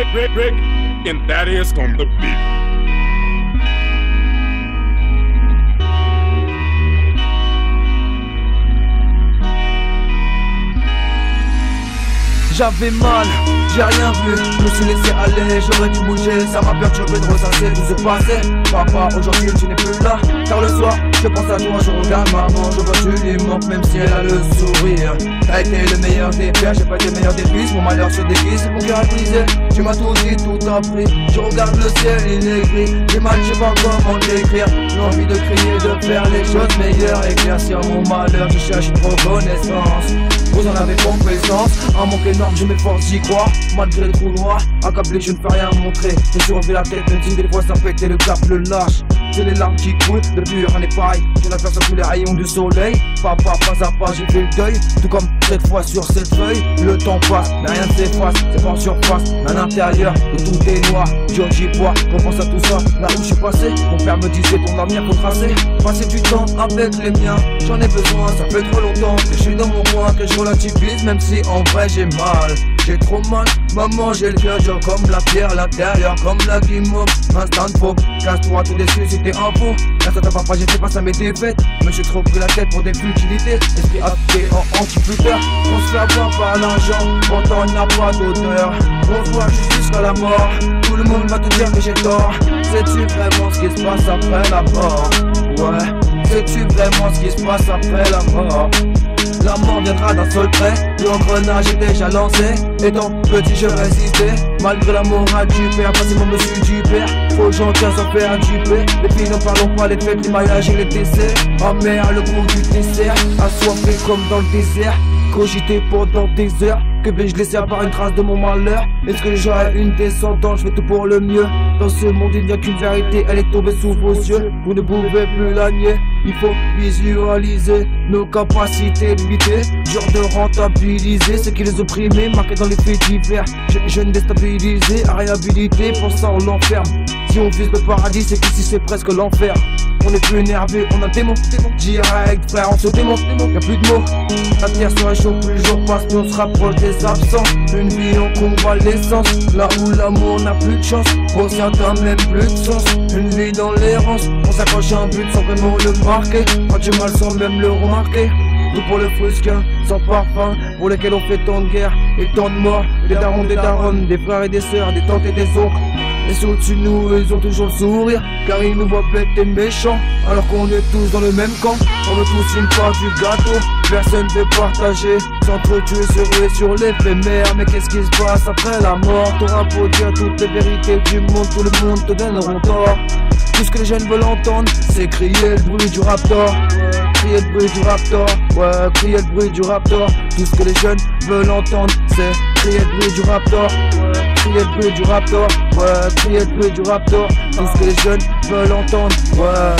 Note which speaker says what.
Speaker 1: Rick, and that is on the beat.
Speaker 2: J'avais mal, j'ai rien vu, je me suis laissé aller, j'aurais dû bouger, ça m'a perturbé de ressasser tout ce passé. Papa, aujourd'hui tu n'es plus là, car le soir, je pense à toi, je regarde maman, je vois tu lui manques même si elle a le sourire. T'as été le meilleur des pères, j'ai pas été le meilleur des fils, mon malheur se déguise, mon cœur est brisé, tu m'as tout dit, tout appris. Je regarde le ciel, il est gris, j'ai mal, je sais pas comment l'écrire. L'envie de crier, de faire les choses meilleures, éclaircir mon malheur, je cherche une reconnaissance. Vous en avez compétence, un manque énorme, je m'efforce d'y croire. Malgré le trou noir, accablé, je ne fais rien montrer. J'ai surlevé la tête, même si des fois ça pète et le cap le lâche. C'est les larmes qui coulent, depuis rien n'est pareil. J'ai la face sur tous les rayons du soleil. Papa, pas à pas, j'ai fait le deuil. Tout comme cette fois sur cette feuille. Le temps passe, mais rien ne s'efface. C'est pas en surface, mais à l'intérieur de tout est noir. J'y vois, on pense à tout ça. Là où je suis passé, mon père me disait ton avenir faut tracer. Passer du temps avec les miens, j'en ai besoin, ça fait trop longtemps que je suis dans mon coin, que je relativise, même si en vrai j'ai mal. J'ai trop mal, maman j'ai le cœur dur comme la pierre, l'intérieur comme la guimauve. Instant de faux, casse-toi tout déçu si t'es un faux. Grâce à ta papa j'étais face à mes défaites, mais j'ai trop pris la tête pour des futilités. Esprit athée en anti-futeur, on se fait avoir par l'argent, pourtant il n'a pas d'odeur. On se voit juste jusqu'à la mort, tout le monde va te dire que j'ai tort. Sais-tu vraiment ce qui se passe après la mort? Ouais, sais-tu vraiment ce qui se passe après la mort? La mort viendra d'un seul trait, l'engrenage est déjà lancé. Étant petit je résistais, malgré la morale du père, facilement me suis du père. Trop gentil sans faire duper, les filles n'en parlons pas, les fêtes, les mariages et les décès. Amer le goût du dessert, assoiffé comme dans le désert. Cogité pendant des heures, que vais-je laisser à part une trace de mon malheur? Est-ce que j'aurai une descendance? Je fais tout pour le mieux. Dans ce monde il n'y a qu'une vérité, elle est tombée sous vos yeux. Vous ne pouvez plus la nier, il faut visualiser nos capacités limitées. Dur de rentabiliser ce qui les opprimait, marqué dans les faits divers. Jeunes déstabilisés, à réhabiliter, pour ça on l'enferme. Si on vise le paradis, c'est qu'ici c'est presque l'enfer. On est plus énervé, on a des mots, direct frère, on se démonte, y'a plus de mots. La terre se réchauffe, plus le jour passe, on se rapproche des absents. Une vie en convalescence, là où l'amour n'a plus de chance, pour certains même plus de sens. Une vie dans l'errance, on s'accroche à un but sans vraiment le marquer. Quand du mal sans même le remarquer. Tout pour le frusquin, sans parfum, pour lesquels on fait tant de guerre et tant de morts. Des darons, des daronnes, des frères et des sœurs, des tantes et des oncles. Et ceux au-dessus de nous, ils ont toujours le sourire, car ils nous voient bêtes et méchants, alors qu'on est tous dans le même camp. On veut tous une part du gâteau, personne veut partager, s'entretuer, se ruer sur l'éphémère. Mais qu'est-ce qui se passe après la mort? T'auras beau dire toutes les vérités du monde, tout le monde te donneront tort. Tout ce que les jeunes veulent entendre, c'est crier le bruit du raptor. Crier le bruit du raptor, ouais, crier le bruit du raptor. Tout ce que les jeunes veulent entendre, c'est crier le bruit du raptor. Crier le bruit du raptor, ouais, crier le bruit du raptor. Tout ce que les jeunes veulent entendre, ouais.